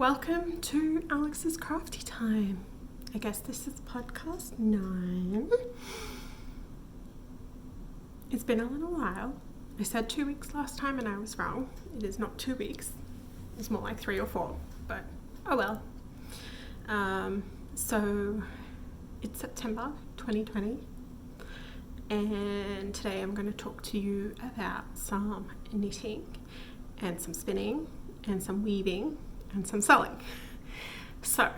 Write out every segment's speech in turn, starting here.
welcome to Alex's Crafty Time. I guess this is podcast 9. It's been a little while. I said 2 weeks last time and I was wrong. It is not 2 weeks. It's more like 3 or 4, but oh well. So it's September 2020 and today I'm going to talk to you about some knitting and some spinning and some weaving and some sewing. So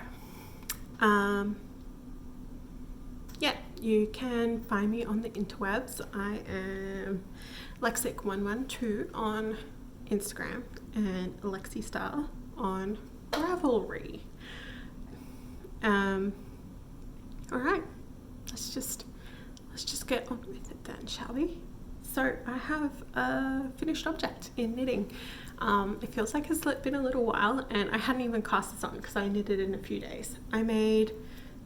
yeah, you can find me on the interwebs. I am Lexic112 on Instagram and Alexistar on Ravelry. All right, let's just get on with it then, shall we? So I have a finished object in knitting. It feels like it's been a little while and I hadn't even cast this on because I knitted in a few days. I made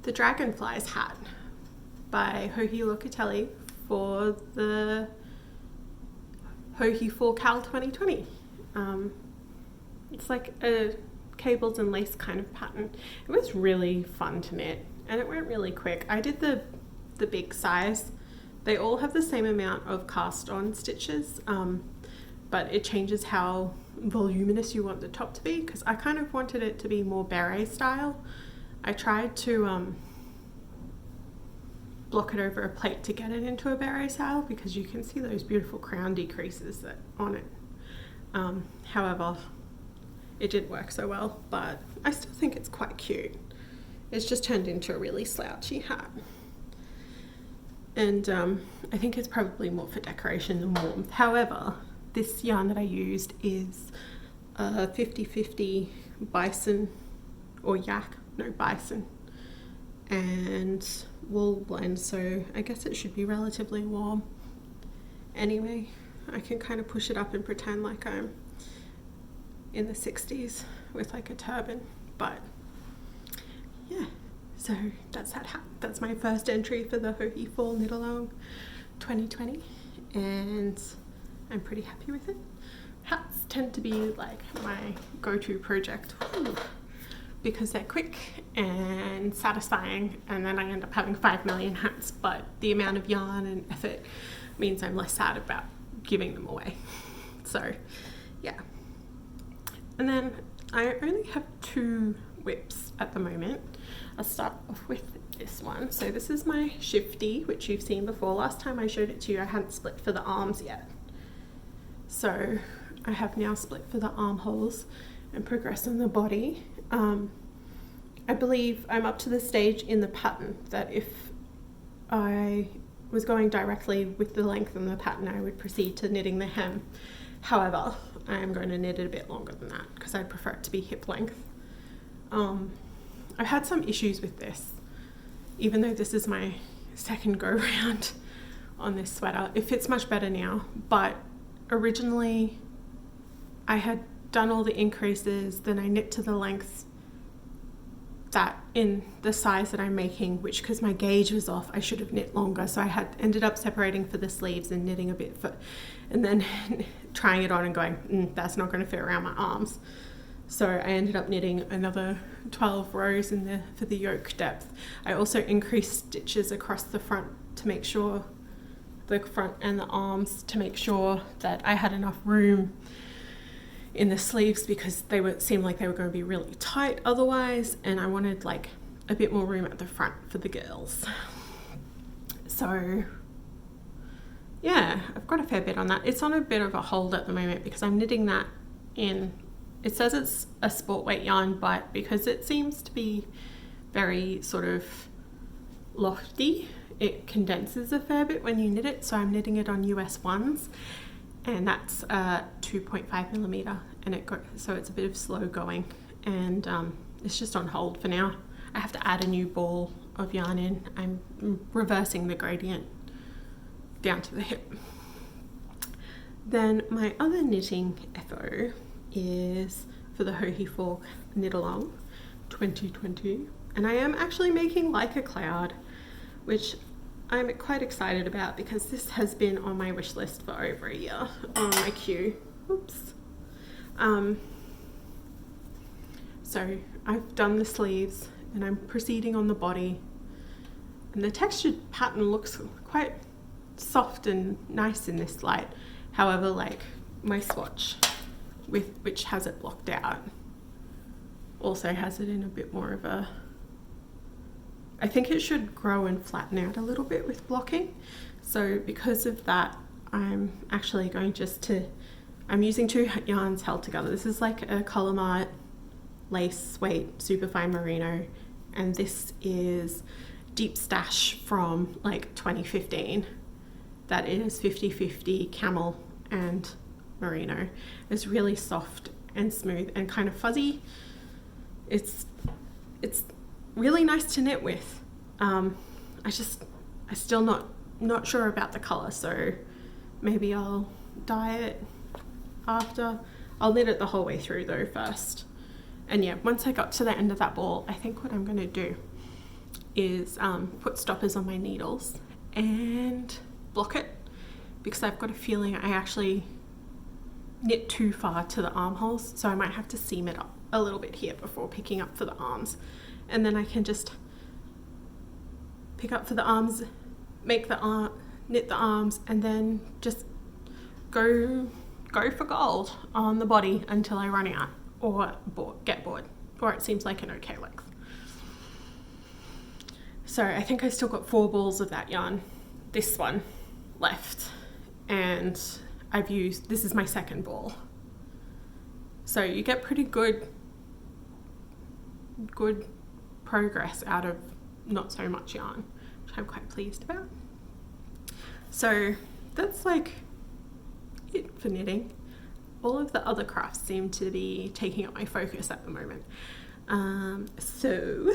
the Dragonflies hat by Joji Locatelli for the Joji Fall Cal 2020. It's like a cables and lace kind of pattern. It was really fun to knit and it went really quick. I did the big size. They all have the same amount of cast on stitches, but it changes how voluminous you want the top to be because I kind of wanted it to be more beret style. I tried to block it over a plate to get it into a beret style because you can see those beautiful crown decreases that on it. However, it didn't work so well, but I still think it's quite cute. It's just turned into a really slouchy hat. And I think it's probably more for decoration than warmth. However, this yarn that I used is a 50-50 bison or yak, no bison, and wool blend, so I guess it should be relatively warm. Anyway, I can kind of push it up and pretend like I'm in the 60s with like a turban, but yeah. So that's that hat. That's my first entry for the Joji Fall Knit Along 2020 and I'm pretty happy with it. Hats tend to be like my go-to project because they're quick and satisfying, and then I end up having 5 million hats, but the amount of yarn and effort means I'm less sad about giving them away. So yeah. And then I only have 2 whips at the moment. I'll start off with this one. So this is my Shifty, which you've seen before. Last time I showed it to you, I hadn't split for the arms yet. So I have now split for the armholes and progressed on the body. I believe I'm up to the stage in the pattern that if I was going directly with the length in the pattern, I would proceed to knitting the hem. However, I am going to knit it a bit longer than that because I'd prefer it to be hip length. I've had some issues with this, even though this is my second go round on this sweater. It fits much better now, but originally I had done all the increases, then I knit to the length that in the size that I'm making, which because my gauge was off, I should have knit longer. So I had ended up separating for the sleeves and knitting a bit for, and then trying it on and going, that's not going to fit around my arms. So I ended up knitting another 12 rows for the yoke depth. I also increased stitches across the front to make sure, the front and the arms, to make sure that I had enough room in the sleeves because seemed like they were going to be really tight otherwise, and I wanted like a bit more room at the front for the girls. So yeah, I've got a fair bit on that. It's on a bit of a hold at the moment because I'm knitting that in, it says it's a sport weight yarn, but because it seems to be very sort of lofty, it condenses a fair bit when you knit it. So I'm knitting it on US 1s, and that's 2.5 millimeter, and so it's a bit of slow going, and it's just on hold for now. I have to add a new ball of yarn in. I'm reversing the gradient down to the hip. Then my other knitting FO is for the Joji Fall Knit Along 2020, and I am actually making Like a Cloud, which I'm quite excited about because this has been on my wish list for over a year on my queue. Oops. So I've done the sleeves and I'm proceeding on the body, and the textured pattern looks quite soft and nice in this light. However, like my swatch which has it blocked out also has it in a bit more of a, I think it should grow and flatten out a little bit with blocking. So because of that, I'm actually going I'm using two yarns held together. This is like a Colormart lace weight superfine merino, and this is Deep Stash from like 2015. That is 50-50 camel and merino. It's really soft and smooth and kind of fuzzy. It's really nice to knit with. I'm still not sure about the color, so maybe I'll dye it after. I'll knit it the whole way through though first. And yeah, once I got to the end of that ball, I think what I'm going to do is put stoppers on my needles and block it, because I've got a feeling I actually knit too far to the armholes, so I might have to seam it up a little bit here before picking up for the arms, and then I can just pick up for the arms, make the knit the arms, and then just go for gold on the body until I run out or get bored, or it seems like an okay length. So I think I still got 4 balls of that yarn, this one left, and this is my second ball. So you get pretty good progress out of not so much yarn, which I'm quite pleased about. So that's like it for knitting. All of the other crafts seem to be taking up my focus at the moment. So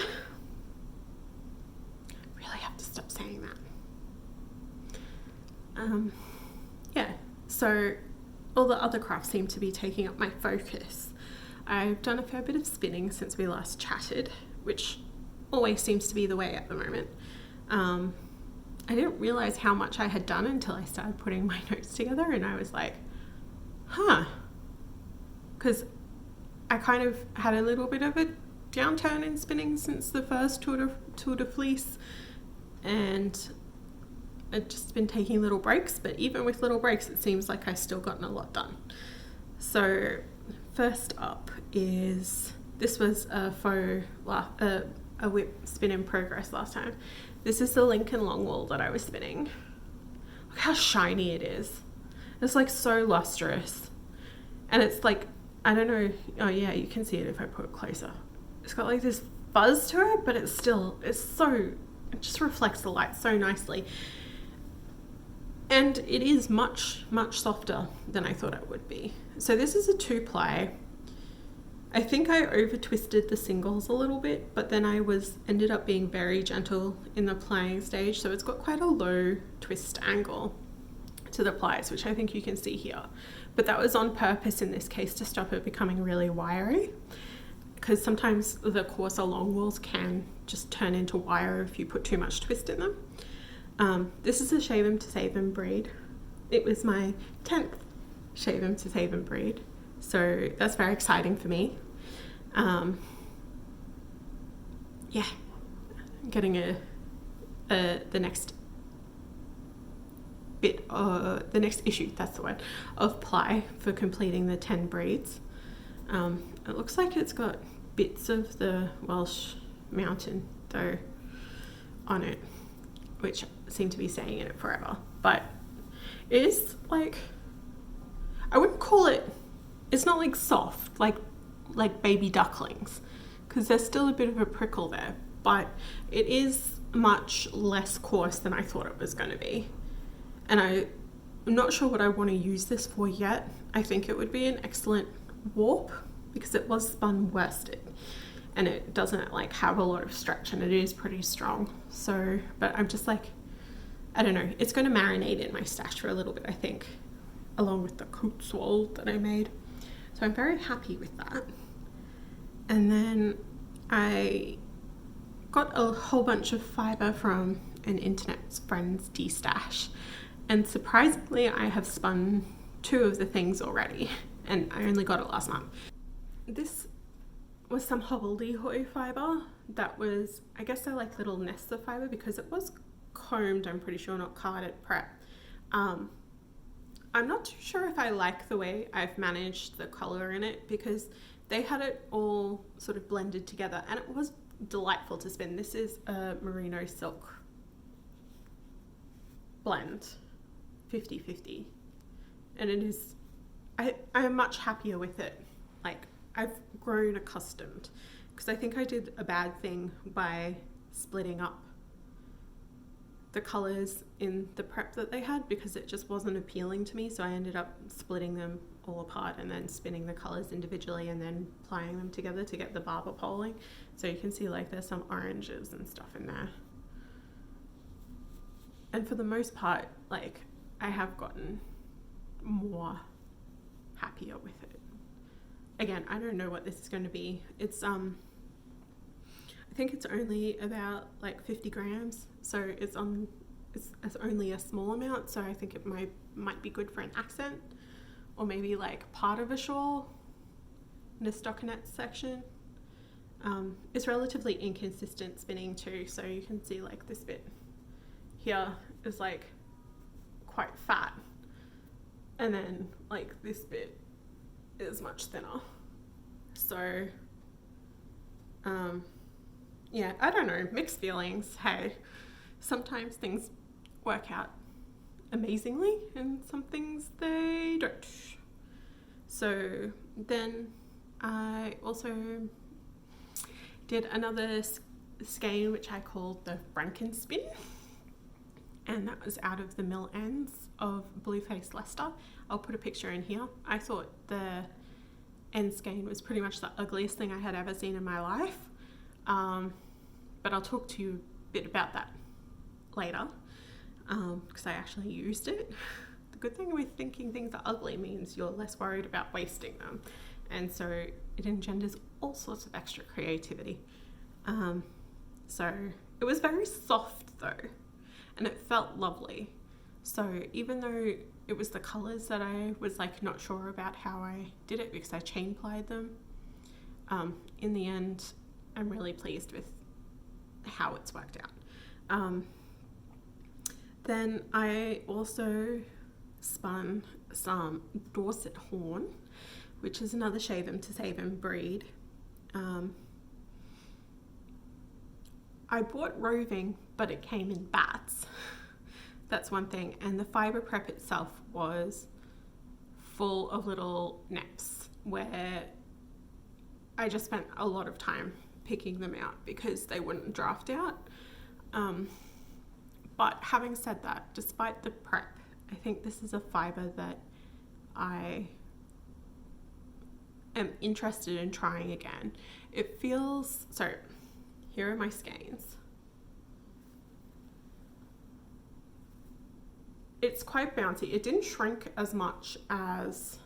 really have to stop saying that. Yeah, so all the other crafts seem to be taking up my focus. I've done a fair bit of spinning since we last chatted, which always seems to be the way at the moment. I didn't realize how much I had done until I started putting my notes together, and I was like, huh, because I kind of had a little bit of a downturn in spinning since the first Tour de Fleece, and I've just been taking little breaks, but even with little breaks it seems like I've still gotten a lot done. So first up is, this was a whip spin in progress last time. This is the Lincoln Longwool that I was spinning. Look how shiny it is. It's like so lustrous, and it's like, I don't know, oh yeah, you can see it if I put it closer. It's got like this fuzz to it, but it just reflects the light so nicely. And it is much, much softer than I thought it would be. So this is a 2-ply. I think I over twisted the singles a little bit, but then I ended up being very gentle in the plying stage. So it's got quite a low twist angle to the plies, which I think you can see here. But that was on purpose in this case to stop it becoming really wiry, because sometimes the coarser Longwools can just turn into wire if you put too much twist in them. This is a Shave 'em to Save 'em breed. It was my 10th Shave 'em to Save 'em breed, so that's very exciting for me. Yeah, getting the next bit, the next issue, that's the word, of ply for completing the 10 breeds. It looks like it's got bits of the Welsh mountain though on it, which seem to be staying in it forever, but it is like, I wouldn't call it, it's not like soft like baby ducklings, because there's still a bit of a prickle there, but it is much less coarse than I thought it was going to be. And I'm not sure what I want to use this for yet. I think it would be an excellent warp, because it was spun worsted and it doesn't like have a lot of stretch, and it is pretty strong. So, but I'm just like, I don't know, it's going to marinate in my stash for a little bit, I think, along with the Coatswold that I made. So I'm very happy with that. And then I got a whole bunch of fibre from an internet friend's de-stash, and surprisingly I have spun 2 of the things already, and I only got it last month. This was some Hobbeldy fibre that was, I guess they're like little nests of fibre because it was combed, I'm pretty sure, not carded prep. I'm not too sure if I like the way I've managed the colour in it because they had it all sort of blended together and it was delightful to spin. This is a Merino silk blend, 50-50, and it is, I'm much happier with it. Like, I've grown accustomed because I think I did a bad thing by splitting up the colours in the prep that they had because it just wasn't appealing to me, so I ended up splitting them all apart and then spinning the colours individually and then applying them together to get the barber poling. So you can see like there's some oranges and stuff in there, and for the most part, like, I have gotten more happier with it. Again, I don't know what this is going to be. It's I think it's only about like 50 grams, so it's only a small amount, so I think it might be good for an accent or maybe like part of a shawl in a stockinette section. It's relatively inconsistent spinning too, so you can see like this bit here is like quite fat, and then like this bit is much thinner. So yeah, I don't know, mixed feelings. Hey, sometimes things work out amazingly and some things they don't. So then I also did another skein which I called the Frankenspin, and that was out of the mill ends of Blueface Leicester. I'll put a picture in here. I thought the end skein was pretty much the ugliest thing I had ever seen in my life, but I'll talk to you a bit about that later because I actually used it. The good thing with thinking things are ugly means you're less worried about wasting them, and so it engenders all sorts of extra creativity. So it was very soft though, and it felt lovely. So even though it was the colours that I was like not sure about how I did it because I chain plied them, in the end I'm really pleased with how it's worked out. Then I also spun some Dorset Horn, which is another shave 'em to save 'em breed. I bought roving, but it came in bats. That's one thing. And the fibre prep itself was full of little neps where I just spent a lot of time picking them out because they wouldn't draft out. But having said that, despite the prep, I think this is a fibre that I am interested in trying again. It feels, so here are my skeins. It's quite bouncy. It didn't shrink as much as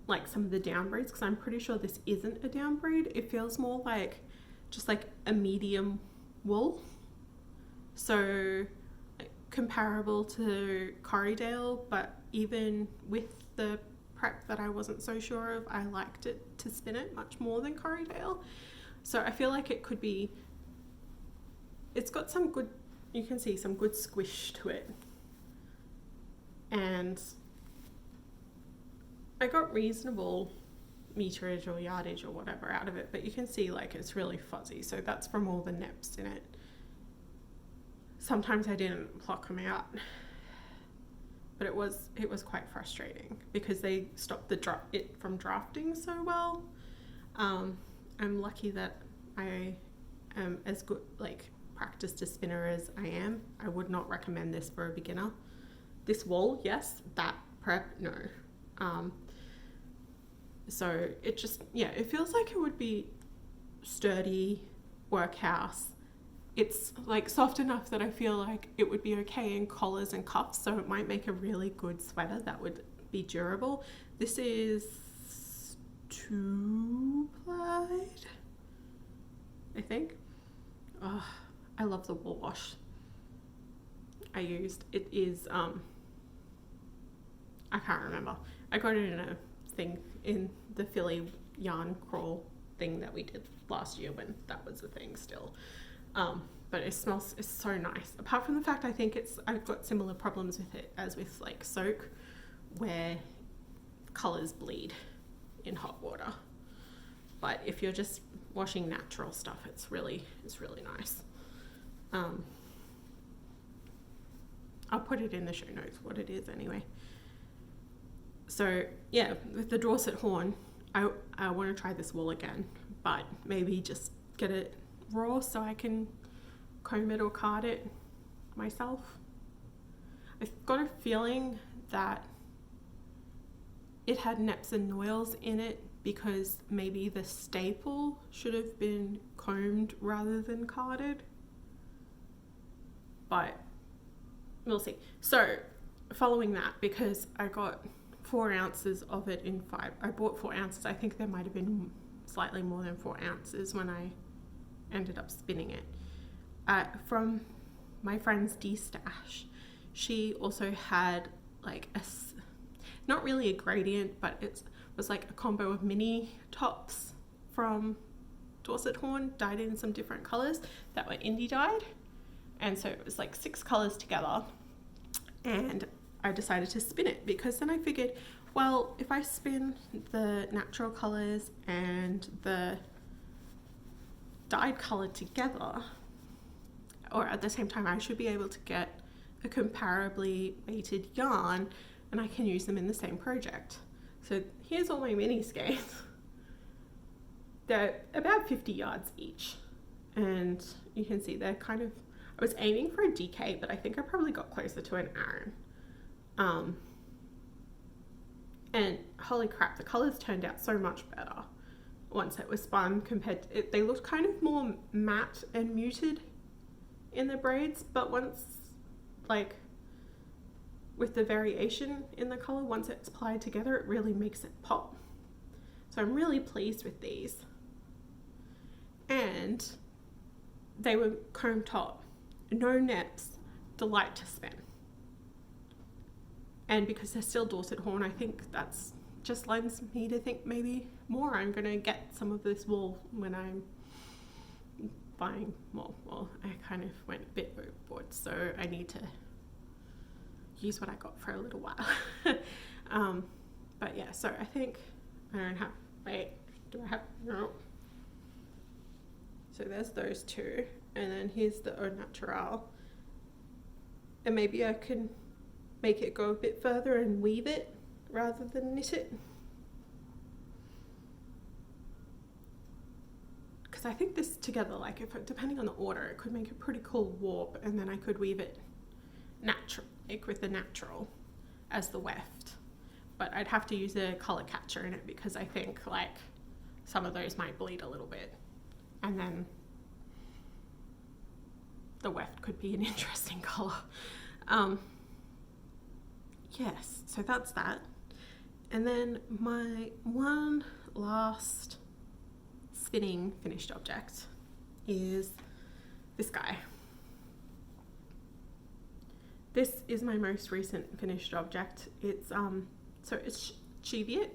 like some of the down breeds because I'm pretty sure this isn't a down breed. It feels more like just like a medium wool. So comparable to Corriedale, but even with the prep that I wasn't so sure of, I liked it to spin it much more than Corriedale. So I feel like it could be, it's got some good, you can see some good squish to it. And I got reasonable meterage or yardage or whatever out of it, but you can see like it's really fuzzy. So that's from all the neps in it. Sometimes I didn't pluck them out, but it was quite frustrating because they stopped it from drafting so well. I'm lucky that I am as good, like, practiced a spinner as I am. I would not recommend this for a beginner. This wool, yes. That prep, no. So it just, yeah, it feels like it would be sturdy, workhouse. It's like soft enough that I feel like it would be okay in collars and cuffs, so it might make a really good sweater that would be durable. This is 2-plied, I think. Oh, I love the wool wash I used. It is, I can't remember. I got it in a thing in the Philly yarn crawl thing that we did last year when that was a thing still. But it smells, it's so nice. Apart from the fact I think I've got similar problems with it as with like soak, where colours bleed in hot water. But if you're just washing natural stuff, it's really nice. I'll put it in the show notes what it is anyway. So yeah, with the Dorset Horn, I want to try this wool again, but maybe just get it raw so I can comb it or card it myself. I've got a feeling that it had neps and noils in it because maybe the staple should have been combed rather than carded, but we'll see. So following that, because I got 4 ounces of it in I bought 4 ounces. I think there might have been slightly more than 4 ounces when I ended up spinning it. From my friend's D-stash, she also had like not really a gradient, but it was like a combo of mini tops from Dorset Horn dyed in some different colors that were indie dyed. And so it was like 6 colors together, and I decided to spin it because then I figured, well, if I spin the natural colors and the dyed color together, or at the same time, I should be able to get a comparably weighted yarn and I can use them in the same project. So here's all my mini skeins. They're about 50 yards each, and you can see they're kind of, I was aiming for a DK, but I think I probably got closer to an Aran. And holy crap, the colors turned out so much better once it was spun compared to it. They looked kind of more matte and muted in the braids, but once, like, with the variation in the color, once it's applied together, it really makes it pop. So I'm really pleased with these. And they were comb top, no neps, delight to spin. And because they're still Dorset Horn, I think that's just lends me to think maybe more I'm going to get some of this wool when I'm buying more. Well, I kind of went a bit overboard, so I need to use what I got for a little while. But yeah, so I think I don't have, wait, do I have, no. So there's those 2, and then here's the Au Naturel. And maybe I can make it go a bit further and weave it rather than knit it. Because I think this together, like if depending on the order, it could make a pretty cool warp, and then I could weave it natural, like with the natural as the weft. But I'd have to use a color catcher in it because I think like some of those might bleed a little bit, and then the weft could be an interesting color. Yes, so that's that. And then my one last spinning finished object is this guy. This is my most recent finished object. It's so it's Cheviot,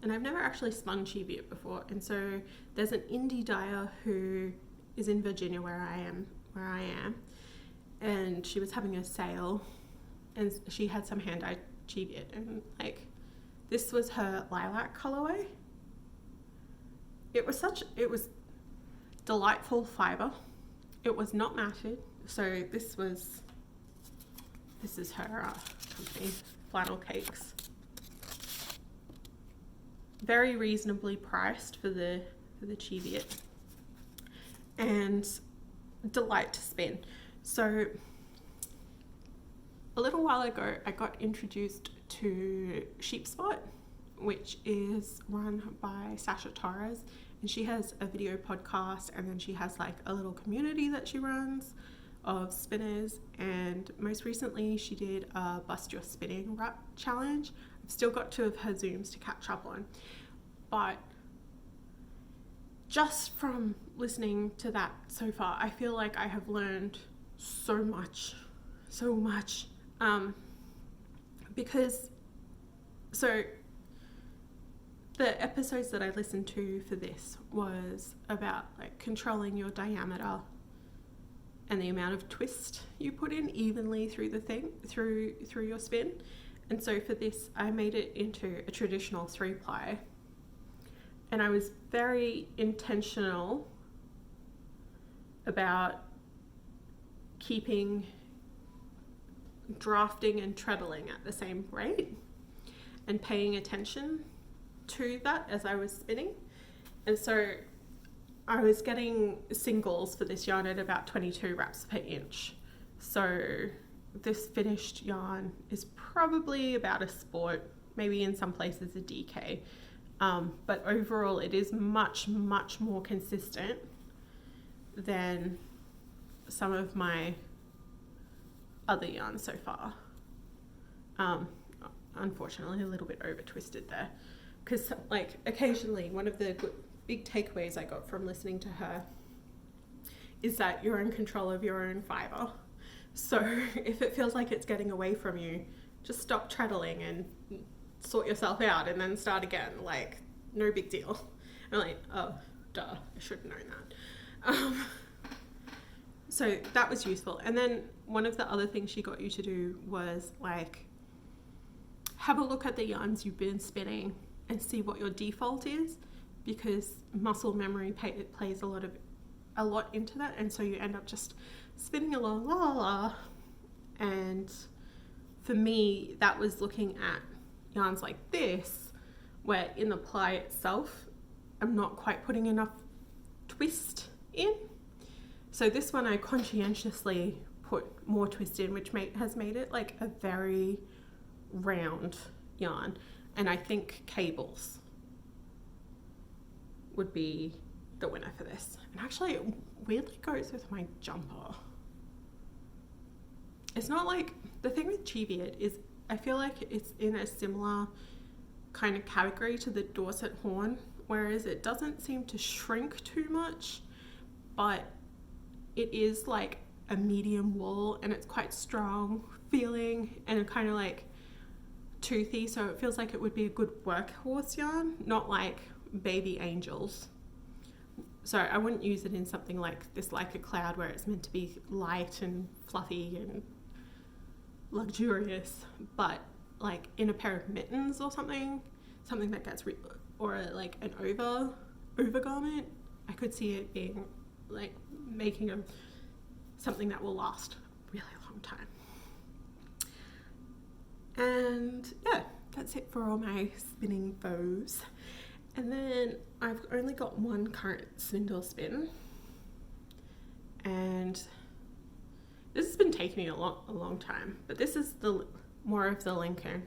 and I've never actually spun Cheviot before. And so there's an indie dyer who is in Virginia where I am, and she was having a sale, and she had some hand-dyed Cheviot, and like this was her lilac colorway. It was delightful fiber. It was not matted. So this is her company, Flannel Cakes. Very reasonably priced for the Cheviot, and delight to spin. So a little while ago, I got introduced to Sheepspot, which is run by Sasha Torres, and she has a video podcast, and then she has like a little community that she runs of spinners, and most recently she did a Bust Your Spinning Rut challenge. I've still got 2 of her Zooms to catch up on, but just from listening to that so far, I feel like I have learned so much. Because so the episodes that I listened to for this was about like controlling your diameter and the amount of twist you put in evenly through the thing, through your spin. And so for this, I made it into a traditional 3-ply, and I was very intentional about keeping drafting and treadling at the same rate and paying attention to that as I was spinning. And so I was getting singles for this yarn at about 22 wraps per inch. So this finished yarn is probably about a sport, maybe in some places a DK. But overall it is much, much more consistent than some of my other yarns so far. Unfortunately a little bit over twisted there, because like occasionally one of the big takeaways I got from listening to her is that you're in control of your own fibre. So if it feels like it's getting away from you, just stop treadling and sort yourself out and then start again. Like, no big deal. And I'm like, oh, duh, I should have known that. So that was useful. And then one of the other things she got you to do was like, have a look at the yarns you've been spinning and see what your default is, because muscle memory plays a lot into that. And so you end up just spinning along, la la la. And for me, that was looking at yarns like this, where in the ply itself, I'm not quite putting enough twist in. So this one I conscientiously put more twist in, which has made it like a very round yarn. And I think cables would be the winner for this. And actually it weirdly goes with my jumper. It's not like, the thing with Cheviot is I feel like it's in a similar kind of category to the Dorset Horn, whereas it doesn't seem to shrink too much, but it is like a medium wool and it's quite strong feeling and kind of like toothy, so it feels like it would be a good workhorse yarn, not like Baby Angels. So I wouldn't use it in something like this, like a cloud, where it's meant to be light and fluffy and luxurious, but like in a pair of mittens or something that gets or like an overgarment, I could see it being like making something that will last a really long time. And yeah, that's it for all my spinning bows. And then I've only got one current spindle spin, and this has been taking me a long time, but this is the more of the Lincoln.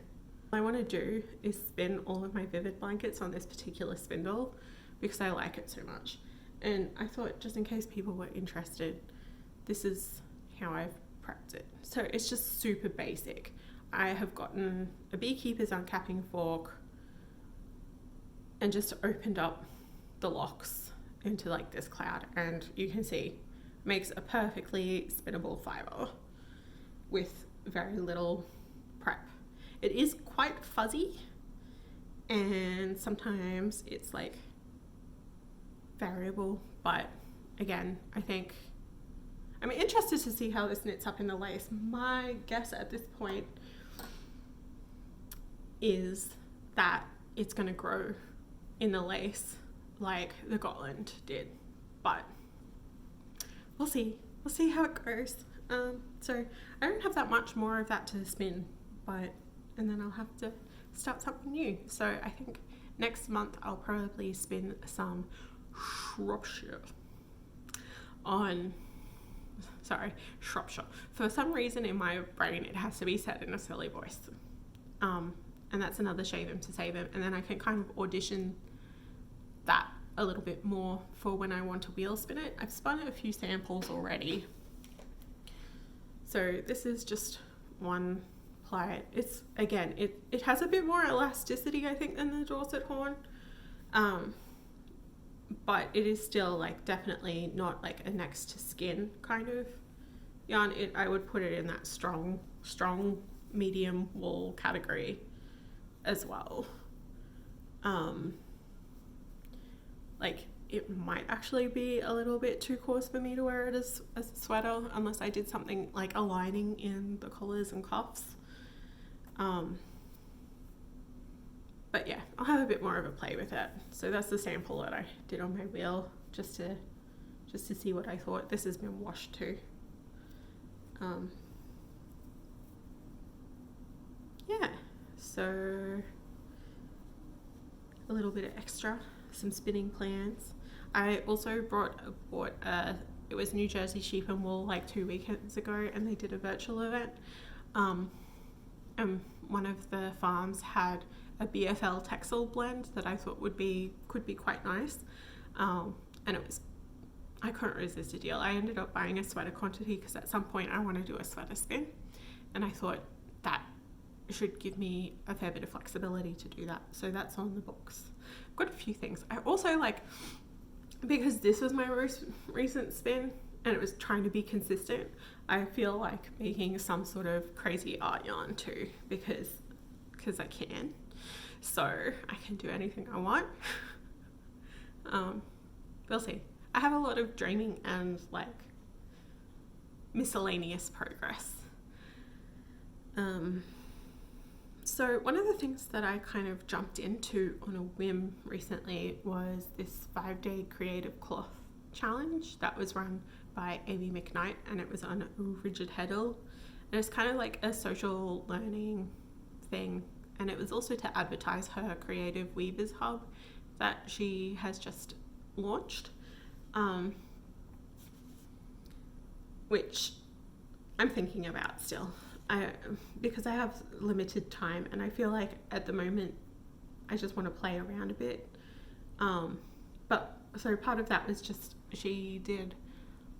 What I want to do is spin all of my Vivid blankets on this particular spindle because I like it so much. And I thought, just in case people were interested, this is how I've prepped it. So it's just super basic. I have gotten a beekeeper's uncapping fork and just opened up the locks into like this cloud, and you can see makes a perfectly spinnable fibre with very little prep. It is quite fuzzy and sometimes it's like variable, but again, I'm interested to see how this knits up in the lace. My guess at this point is that it's going to grow in the lace like the Gotland did, but we'll see how it goes. So I don't have that much more of that to spin, and then I'll have to start something new. So I think next month I'll probably spin some Shropshire Shropshire. For some reason in my brain it has to be said in a silly voice, and that's another shave him to save him, and then I can kind of audition that a little bit more for when I want to wheel spin it. I've spun a few samples already, so this is just one ply. It's again, it has a bit more elasticity I think than the Dorset Horn, but it is still like definitely not like a next to skin kind of yarn. I would put it in that strong medium wool category as well. Like it might actually be a little bit too coarse for me to wear it as a sweater unless I did something like aligning in the collars and cuffs. But yeah, I'll have a bit more of a play with it. So that's the sample that I did on my wheel just to see what I thought. This has been washed too. Yeah, so a little bit of extra, some spinning plans. I also bought it was New Jersey Sheep and Wool like 2 weekends ago, and they did a virtual event. And one of the farms had a BFL Texel blend that I thought could be quite nice. And I couldn't resist a deal. I ended up buying a sweater quantity because at some point I want to do a sweater spin, and I thought that should give me a fair bit of flexibility to do that. So that's on the books. I've got a few things. I also because this was my most recent spin and it was trying to be consistent, I feel like making some sort of crazy art yarn too, because I can. So I can do anything I want. We'll see. I have a lot of dreaming and like miscellaneous progress. So one of the things that I kind of jumped into on a whim recently was this 5-day creative cloth challenge that was run by Amy McKnight, and it was on Rigid Heddle, and it's kind of like a social learning thing, and it was also to advertise her creative weavers hub that she has just launched, which I'm thinking about still. Because I have limited time, and I feel like at the moment I just want to play around a bit. But so part of that was just she did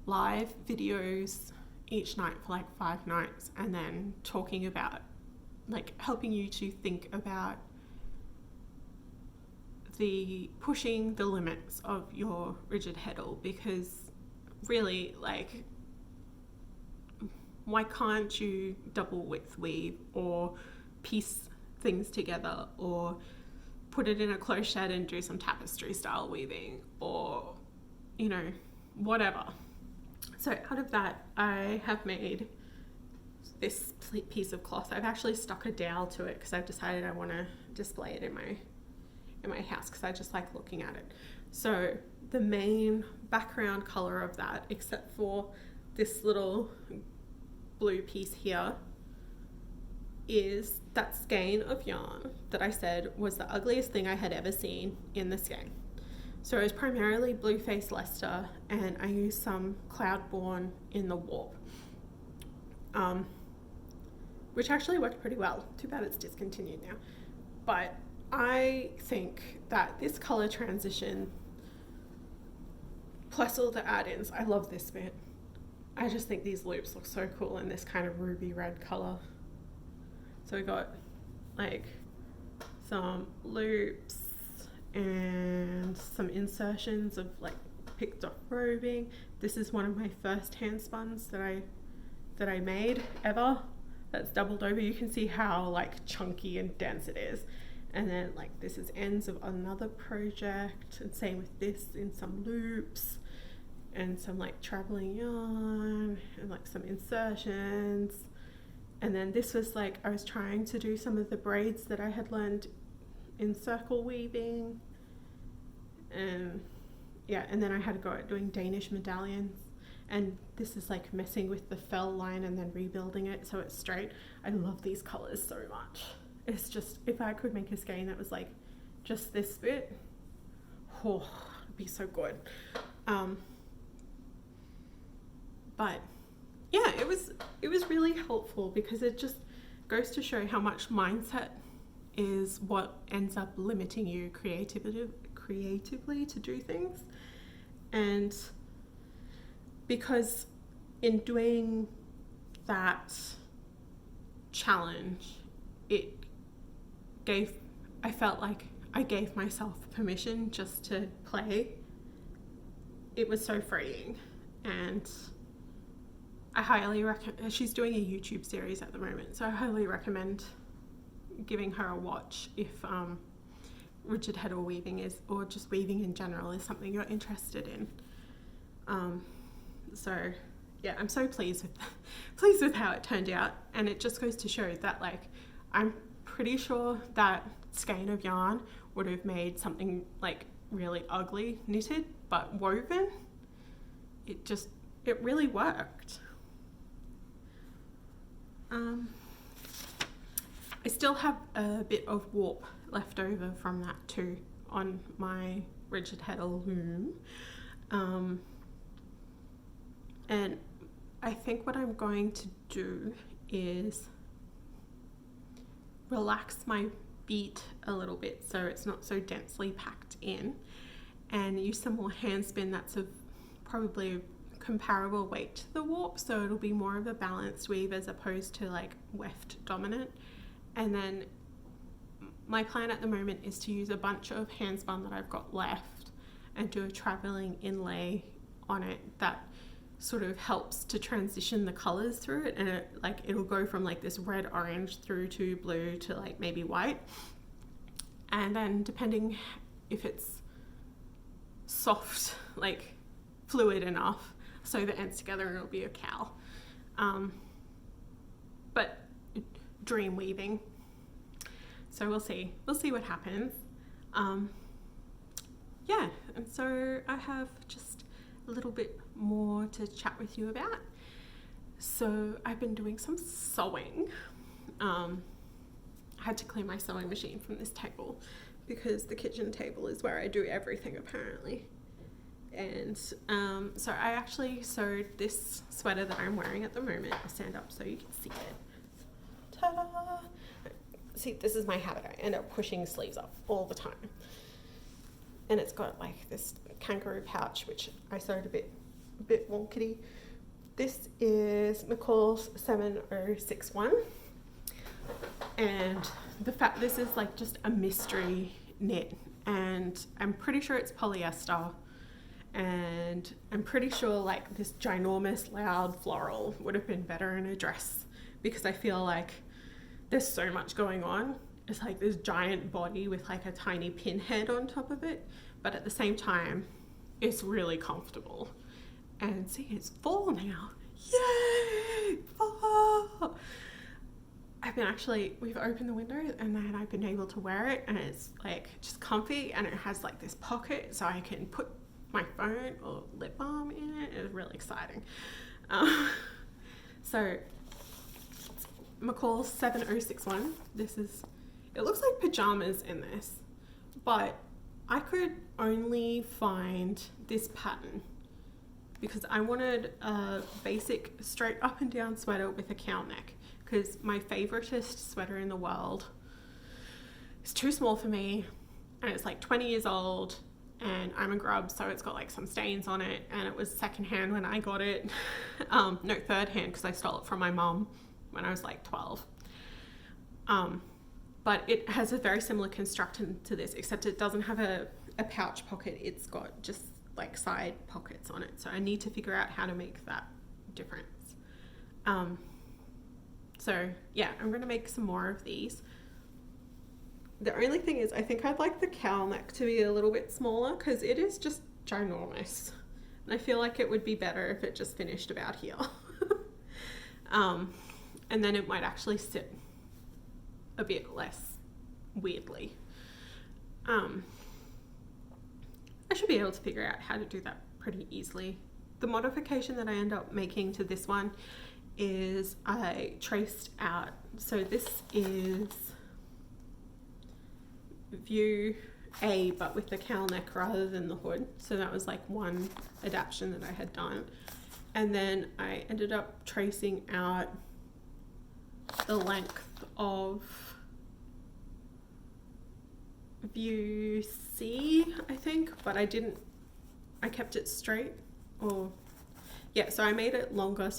live videos each night for like 5 nights, and then talking about like helping you to think about the pushing the limits of your rigid heddle, because really, like, why can't you double width weave or piece things together or put it in a close shed and do some tapestry style weaving, or, you know, whatever. So out of that, I have made this piece of cloth. I've actually stuck a dowel to it because I've decided I want to display it in my house because I just like looking at it. So the main background color of that, except for this little blue piece here, is that skein of yarn that I said was the ugliest thing I had ever seen in the skein. So it was primarily Blue Face Leicester, and I used some Cloudborn in the warp, which actually worked pretty well. Too bad it's discontinued now. But I think that this color transition plus all the add-ins, I love this bit. I just think these loops look so cool in this kind of ruby red color. So we got like some loops and some insertions of like picked off roving. This is one of my first hand spuns that I made ever. That's doubled over. You can see how like chunky and dense it is. And then like this is ends of another project, and same with this in some loops and some like traveling yarn and like some insertions. And then this was like, I was trying to do some of the braids that I had learned in circle weaving, and yeah, and then I had to go at doing Danish medallions, and this is like messing with the fell line and then rebuilding it so it's straight. I love these colors so much. It's just, if I could make a skein that was like just this bit, oh, it'd be so good. But yeah, it was really helpful because it just goes to show how much mindset is what ends up limiting you creatively to do things. And because in doing that challenge, I felt like I gave myself permission just to play. It was so freeing, and I highly recommend. She's doing a YouTube series at the moment, so I highly recommend giving her a watch if rigid heddle weaving is, or just weaving in general, is something you're interested in. So yeah, I'm so pleased with how it turned out, and it just goes to show that, like, I'm pretty sure that skein of yarn would have made something like really ugly knitted, but woven, it really worked. I still have a bit of warp left over from that too on my rigid heddle loom. And I think what I'm going to do is relax my beat a little bit so it's not so densely packed in, and use some more hand spin that's of probably comparable weight to the warp, so it'll be more of a balanced weave as opposed to like weft dominant. And then my plan at the moment is to use a bunch of hand spun that I've got left and do a traveling inlay on it that sort of helps to transition the colors through it, and it'll go from like this red orange through to blue to like maybe white, and then depending if it's soft, like fluid enough, sew the ends together and it'll be a cowl. But dream weaving, so we'll see what happens. Yeah, and so I have just a little bit more to chat with you about. So I've been doing some sewing. I had to clean my sewing machine from this table because the kitchen table is where I do everything apparently. And so I actually sewed this sweater that I'm wearing at the moment. I'll stand up so you can see it. Ta-da! See, this is my habit. I end up pushing sleeves up all the time. And it's got like this kangaroo pouch, which I sewed a bit wonkety. This is McCalls M7061. And this is like just a mystery knit. And I'm pretty sure it's polyester. And I'm pretty sure like this ginormous loud floral would have been better in a dress, because I feel like there's so much going on. It's like this giant body with like a tiny pinhead on top of it, but at the same time it's really comfortable. And see, it's fall now. Yay! Fall! We've opened the window and then I've been able to wear it, and it's like just comfy, and it has like this pocket so I can put my phone or lip balm in it. It's really exciting. So McCalls 7061. It looks like pajamas in this, but I could only find this pattern because I wanted a basic straight up and down sweater with a cowl neck, because my favoritist sweater in the world is too small for me, and it's like 20 years old, and I'm a grub, so it's got like some stains on it, and it was secondhand when I got it. No, third hand, because I stole it from my mom when I was like 12. But it has a very similar construction to this, except it doesn't have a pouch pocket. It's got just like side pockets on it. So I need to figure out how to make that difference. So yeah, I'm going to make some more of these. The only thing is, I think I'd like the cowl neck to be a little bit smaller, because it is just ginormous. And I feel like it would be better if it just finished about here. And then it might actually sit a bit less weirdly. I should be able to figure out how to do that pretty easily. The modification that I end up making to this one is I traced out, so this is view A but with the cowl neck rather than the hood, so that was like one adaptation that I had done. And then I ended up tracing out the length of view C, I think, but I kept it straight, or yeah, so I made it longer,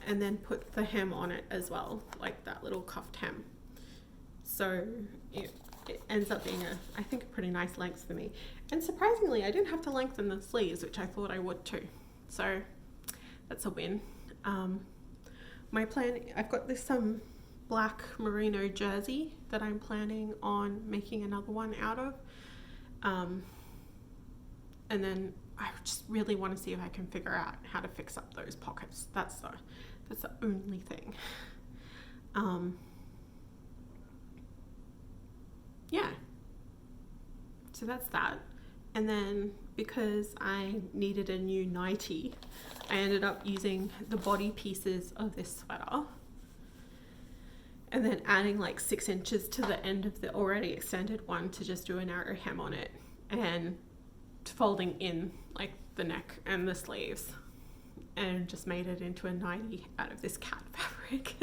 and then put the hem on it as well, like that little cuffed hem. So it ends up being I think a pretty nice length for me. And surprisingly, I didn't have to lengthen the sleeves, which I thought I would too. So that's a win. My plan, I've got this black merino jersey that I'm planning on making another one out of. And then I just really want to see if I can figure out how to fix up those pockets. That's the only thing. Yeah. So that's that. And then because I needed a new nightie, I ended up using the body pieces of this sweater and then adding like 6 inches to the end of the already extended one to just do a narrow hem on it, and folding in like the neck and the sleeves, and just made it into a nightie out of this cat fabric.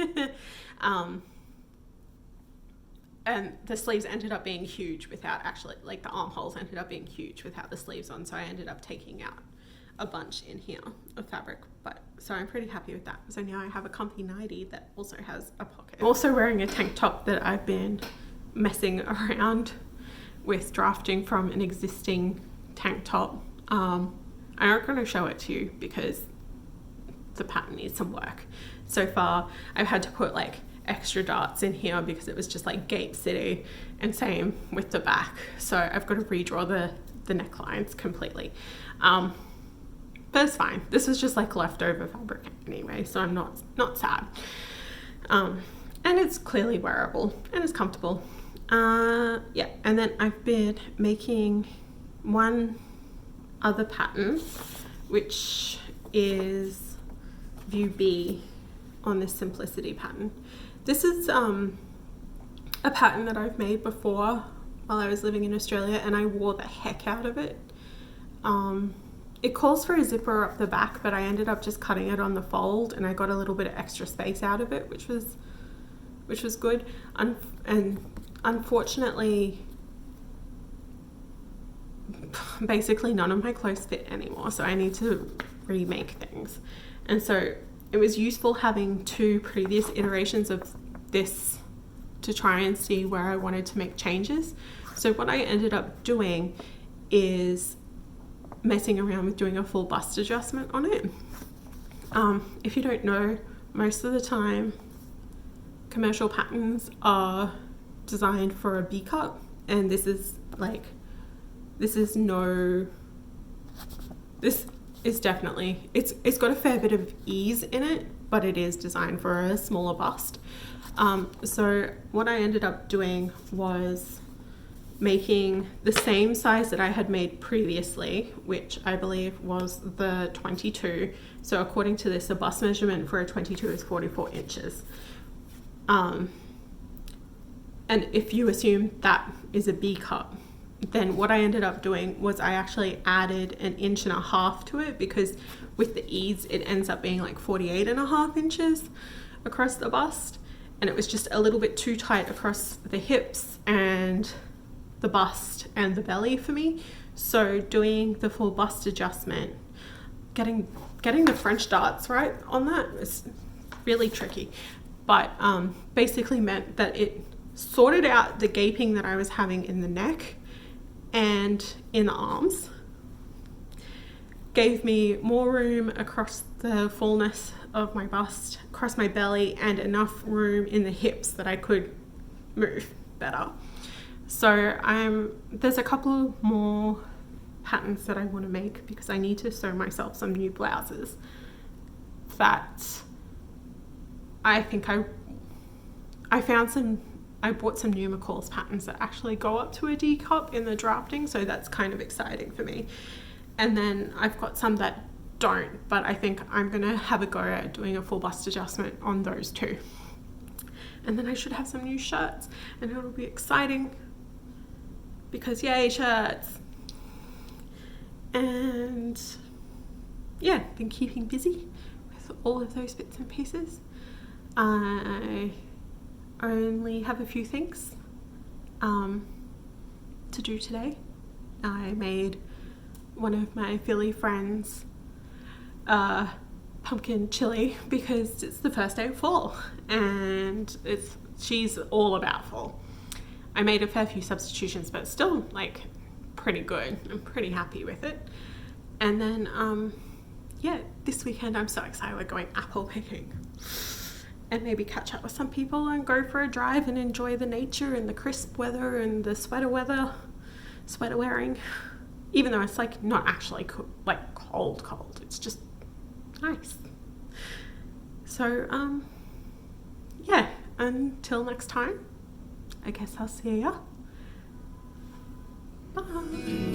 And the sleeves ended up being huge without actually, like the armholes ended up being huge without the sleeves on, so I ended up taking out a bunch in here of fabric, but so I'm pretty happy with that. So now I have a comfy nightie that also has a pocket. I'm also wearing a tank top that I've been messing around with drafting from an existing tank top. I'm not going to show it to you because the pattern needs some work. So far I've had to put like extra darts in here because it was just like Gape City, and same with the back, so I've got to redraw the necklines completely, but it's fine. This is just like leftover fabric anyway, so I'm not sad. And it's clearly wearable and it's comfortable. Yeah, and then I've been making one other pattern, which is view B on this simplicity pattern. This is a pattern that I've made before while I was living in Australia, and I wore the heck out of it. It calls for a zipper up the back, but I ended up just cutting it on the fold, and I got a little bit of extra space out of it, which was good. And unfortunately, basically none of my clothes fit anymore, so I need to remake things. And so it was useful having 2 previous iterations of this to try and see where I wanted to make changes. So what I ended up doing is messing around with doing a full bust adjustment on it. If you don't know, most of the time commercial patterns are designed for a B cut, and this is definitely, it's got a fair bit of ease in it, but it is designed for a smaller bust. So what I ended up doing was making the same size that I had made previously, which I believe was the 22. So according to this, the bust measurement for a 22 is 44 inches. And if you assume that is a B cut, then what I ended up doing was I actually added 1.5 inches to it, because with the ease it ends up being like 48.5 inches across the bust, and it was just a little bit too tight across the hips and the bust and the belly for me. So doing the full bust adjustment, getting the French darts right on that was really tricky, but basically meant that it sorted out the gaping that I was having in the neck and in the arms, gave me more room across the fullness of my bust, across my belly, and enough room in the hips that I could move better. So there's a couple more patterns that I want to make because I need to sew myself some new blouses that I think I bought some new McCalls patterns that actually go up to a D cup in the drafting, so that's kind of exciting for me. And then I've got some that don't, but I think I'm gonna have a go at doing a full bust adjustment on those 2. And then I should have some new shirts, and it'll be exciting because yay, shirts. And yeah, been keeping busy with all of those bits and pieces. I only have a few things to do today. I made one of my Philly friends pumpkin chili because it's the first day of fall, and she's all about fall. I made a fair few substitutions, but still like pretty good. I'm pretty happy with it. And then yeah, this weekend I'm so excited. We're going apple picking and maybe catch up with some people and go for a drive and enjoy the nature and the crisp weather and the sweater weather. sweater wearing, even though it's like not actually like cold, it's just nice. So yeah, until next time, I guess I'll see ya. Bye.